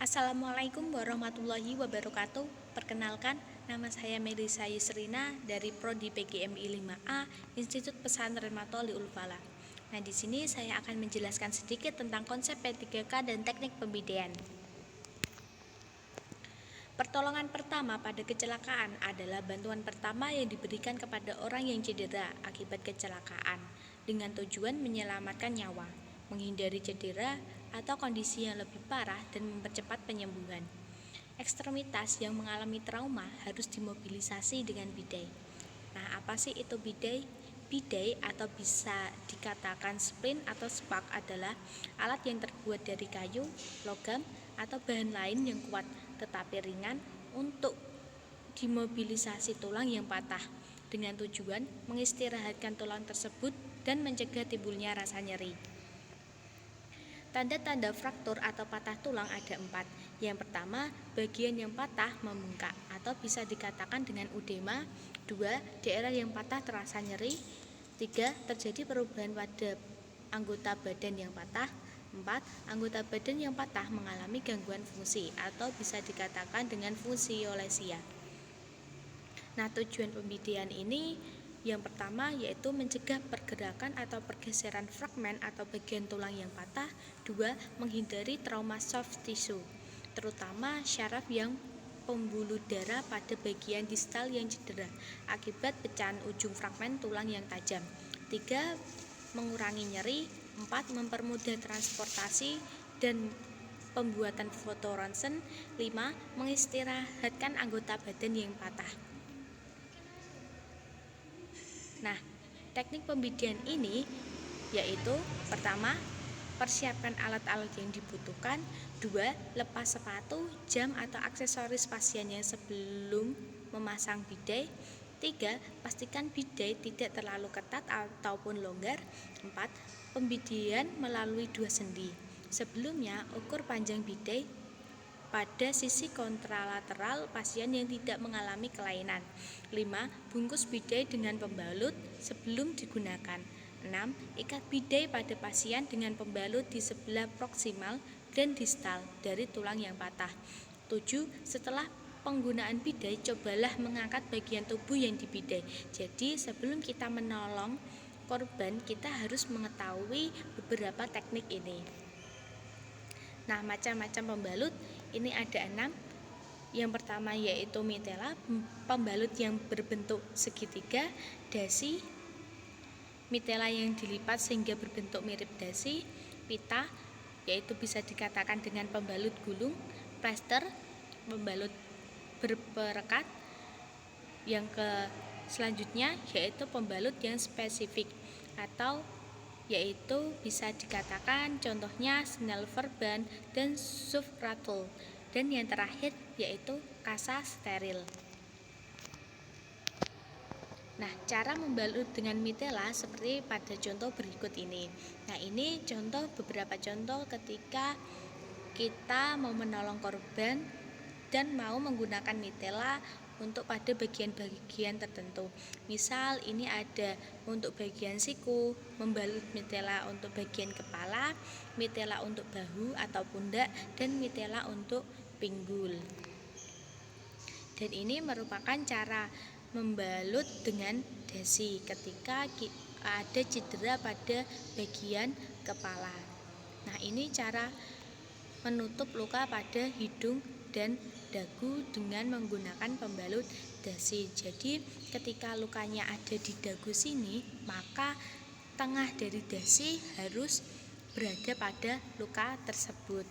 Assalamualaikum warahmatullahi wabarakatuh. Perkenalkan, nama saya Melisa Yusrina dari Prodi PGMI 5A Institut Pesantren Mato Liul Fala. Nah, di sini saya akan menjelaskan sedikit tentang konsep P3K dan teknik pembidian. Pertolongan pertama pada kecelakaan adalah bantuan pertama yang diberikan kepada orang yang cedera akibat kecelakaan dengan tujuan menyelamatkan nyawa, menghindari cedera atau kondisi yang lebih parah dan mempercepat penyembuhan. Ekstremitas yang mengalami trauma harus dimobilisasi dengan bidai. Nah, apa sih itu bidai? Bidai atau bisa dikatakan splint atau spark adalah alat yang terbuat dari kayu, logam, atau bahan lain yang kuat tetapi ringan untuk dimobilisasi tulang yang patah dengan tujuan mengistirahatkan tulang tersebut dan mencegah timbulnya rasa nyeri. Tanda-tanda fraktur atau patah tulang ada 4. Yang pertama, bagian yang patah membengkak atau bisa dikatakan dengan udema. 2. Daerah yang patah terasa nyeri. 3. Terjadi perubahan pada anggota badan yang patah. 4. Anggota badan yang patah mengalami gangguan fungsi atau bisa dikatakan dengan fusiolesia. Nah, tujuan pembidian ini yang pertama yaitu mencegah pergerakan atau pergeseran fragmen atau bagian tulang yang patah. 2. Menghindari trauma soft tissue, terutama syaraf yang pembuluh darah pada bagian distal yang cedera akibat pecahan ujung fragmen tulang yang tajam. 3. Mengurangi nyeri. 4. Mempermudah transportasi dan pembuatan foto ronsen. 5. Mengistirahatkan anggota badan yang patah. Nah, teknik pembidian ini yaitu pertama, persiapkan alat-alat yang dibutuhkan. 2. Lepas sepatu, jam atau aksesoris pasien yang sebelum memasang bidai. 3. Pastikan bidai tidak terlalu ketat ataupun longgar. 4. Pembidian melalui 2 sendi. Sebelumnya, ukur panjang bidai pada sisi kontralateral pasien yang tidak mengalami kelainan. 5. Bungkus bidai dengan pembalut sebelum digunakan. 6. Ikat bidai pada pasien dengan pembalut di sebelah proksimal dan distal dari tulang yang patah. 7. Setelah penggunaan bidai, cobalah mengangkat bagian tubuh yang dibidai. Jadi sebelum kita menolong korban, kita harus mengetahui beberapa teknik ini. Nah, macam-macam pembalut ini ada 6. Yang pertama yaitu mitela, pembalut yang berbentuk segitiga, dasi, mitela yang dilipat sehingga berbentuk mirip dasi, pita, yaitu bisa dikatakan dengan pembalut gulung, plester, pembalut berperekat. Yang selanjutnya yaitu pembalut yang spesifik atau yaitu bisa dikatakan contohnya Snellverban dan Sufratul. Dan yang terakhir yaitu kasa steril. Nah, cara membalut dengan mitela seperti pada contoh berikut ini. Nah, ini beberapa contoh ketika kita mau menolong korban dan mau menggunakan mitela untuk pada bagian-bagian tertentu. Misal ini ada untuk bagian siku, membalut mitela untuk bagian kepala, mitela untuk bahu atau pundak, dan mitela untuk pinggul. Dan ini merupakan cara membalut dengan dasi ketika ada cedera pada bagian kepala. Nah, ini cara menutup luka pada hidung dan dagu dengan menggunakan pembalut dasi. Jadi ketika lukanya ada di dagu sini, maka tengah dari dasi harus berada pada luka tersebut.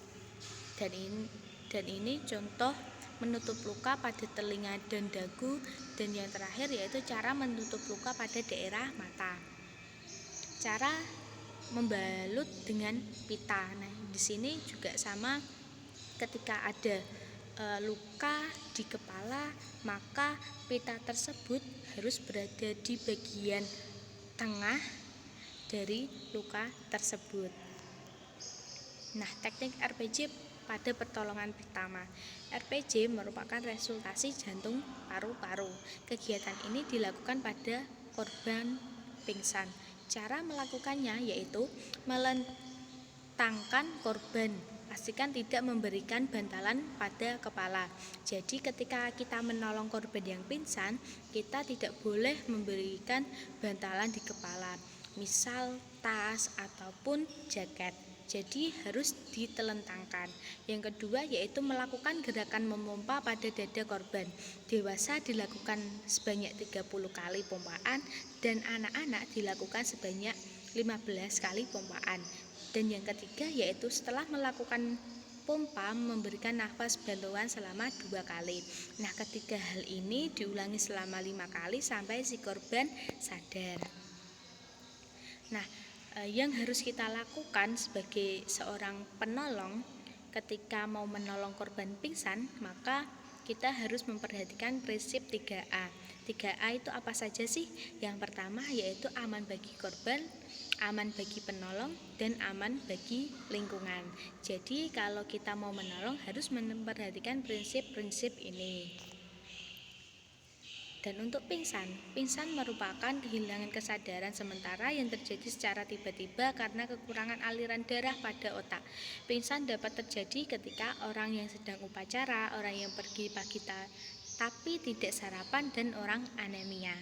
Dan ini contoh menutup luka pada telinga dan dagu. Dan yang terakhir yaitu cara menutup luka pada daerah mata. Cara membalut dengan pita. Nah, di sini juga sama, ketika ada luka di kepala, maka pita tersebut harus berada di bagian tengah dari luka tersebut. Nah, teknik RPG pada pertolongan pertama. RPG merupakan resultasi jantung paru-paru. Kegiatan ini dilakukan pada korban pingsan. Cara melakukannya yaitu melentangkan korban pastikan tidak memberikan bantalan pada kepala. Jadi ketika kita menolong korban yang pingsan, kita tidak boleh memberikan bantalan di kepala, misal tas ataupun jaket. Jadi harus ditelentangkan. Yang kedua yaitu melakukan gerakan memompa pada dada korban. Dewasa dilakukan sebanyak 30 kali pompaan dan anak-anak dilakukan sebanyak 15 kali pompaan. Dan yang ketiga yaitu setelah melakukan pompa memberikan nafas bantuan selama 2 kali. Nah, ketiga hal ini diulangi selama 5 kali sampai si korban sadar. Nah, yang harus kita lakukan sebagai seorang penolong ketika mau menolong korban pingsan, maka kita harus memperhatikan prinsip 3A. 3A itu apa saja sih? Yang pertama yaitu aman bagi korban, aman bagi penolong, dan aman bagi lingkungan. Jadi kalau kita mau menolong harus memperhatikan prinsip-prinsip ini. Dan untuk pingsan merupakan kehilangan kesadaran sementara yang terjadi secara tiba-tiba karena kekurangan aliran darah pada otak. Pingsan dapat terjadi ketika orang yang sedang upacara, orang yang pergi pagi tapi tidak sarapan, dan orang anemia.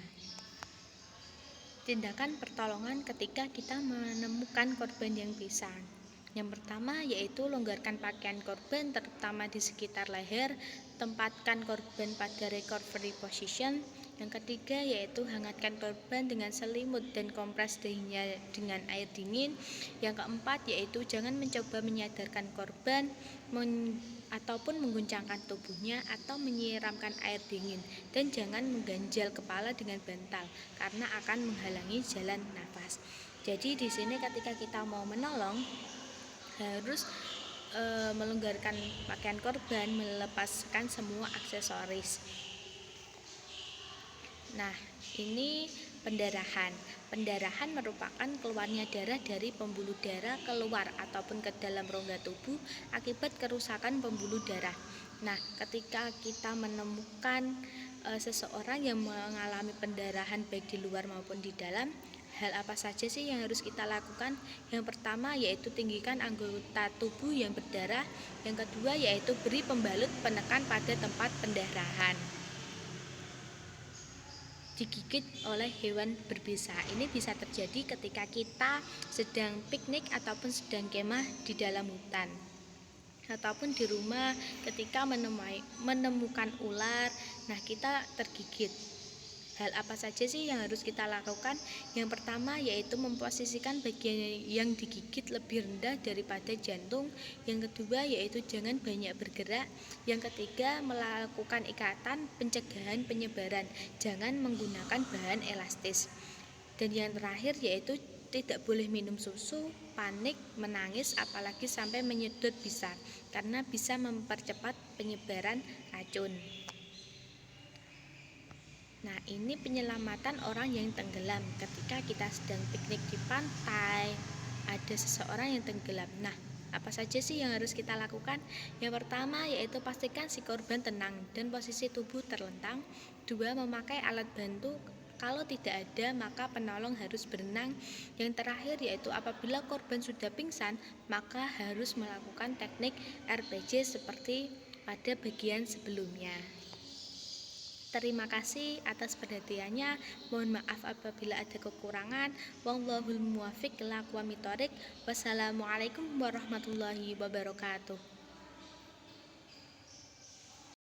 Tindakan pertolongan ketika kita menemukan korban yang pingsan. Yang pertama yaitu longgarkan pakaian korban terutama di sekitar leher, tempatkan korban pada recovery position. Yang ketiga yaitu hangatkan korban dengan selimut dan kompres dahinya dengan air dingin. Yang keempat yaitu jangan mencoba menyadarkan korban ataupun mengguncangkan tubuhnya atau menyiramkan air dingin, dan jangan mengganjal kepala dengan bantal karena akan menghalangi jalan nafas. Jadi di sini ketika kita mau menolong harus melonggarkan pakaian korban, melepaskan semua aksesoris. Nah, ini pendarahan. Pendarahan merupakan keluarnya darah dari pembuluh darah keluar ataupun ke dalam rongga tubuh akibat kerusakan pembuluh darah. Nah, ketika kita menemukan seseorang yang mengalami pendarahan baik di luar maupun di dalam, hal apa saja sih yang harus kita lakukan? Yang pertama yaitu tinggikan anggota tubuh yang berdarah. Yang kedua yaitu beri pembalut penekan pada tempat pendarahan. Digigit oleh hewan berbisa. Ini bisa terjadi ketika kita sedang piknik ataupun sedang kemah di dalam hutan, ataupun di rumah ketika menemukan ular. Nah, kita tergigit. Hal apa saja sih yang harus kita lakukan? Yang pertama yaitu memposisikan bagian yang digigit lebih rendah daripada jantung. Yang kedua yaitu jangan banyak bergerak. Yang ketiga melakukan ikatan pencegahan penyebaran. Jangan menggunakan bahan elastis. Dan yang terakhir yaitu tidak boleh minum susu, panik, menangis, apalagi sampai menyedot bisa, karena bisa mempercepat penyebaran racun. Nah, ini penyelamatan orang yang tenggelam. Ketika kita sedang piknik di pantai, ada seseorang yang tenggelam. Nah, apa saja sih yang harus kita lakukan? Yang pertama yaitu pastikan si korban tenang dan posisi tubuh terlentang. Dua, memakai alat bantu. Kalau tidak ada, maka penolong harus berenang. Yang terakhir yaitu apabila korban sudah pingsan, maka harus melakukan teknik RPG seperti pada bagian sebelumnya. Terima kasih atas perhatiannya. Mohon maaf apabila ada kekurangan. Wallahul muwaffiq ila aqwamit thoriq. Wassalamualaikum warahmatullahi wabarakatuh.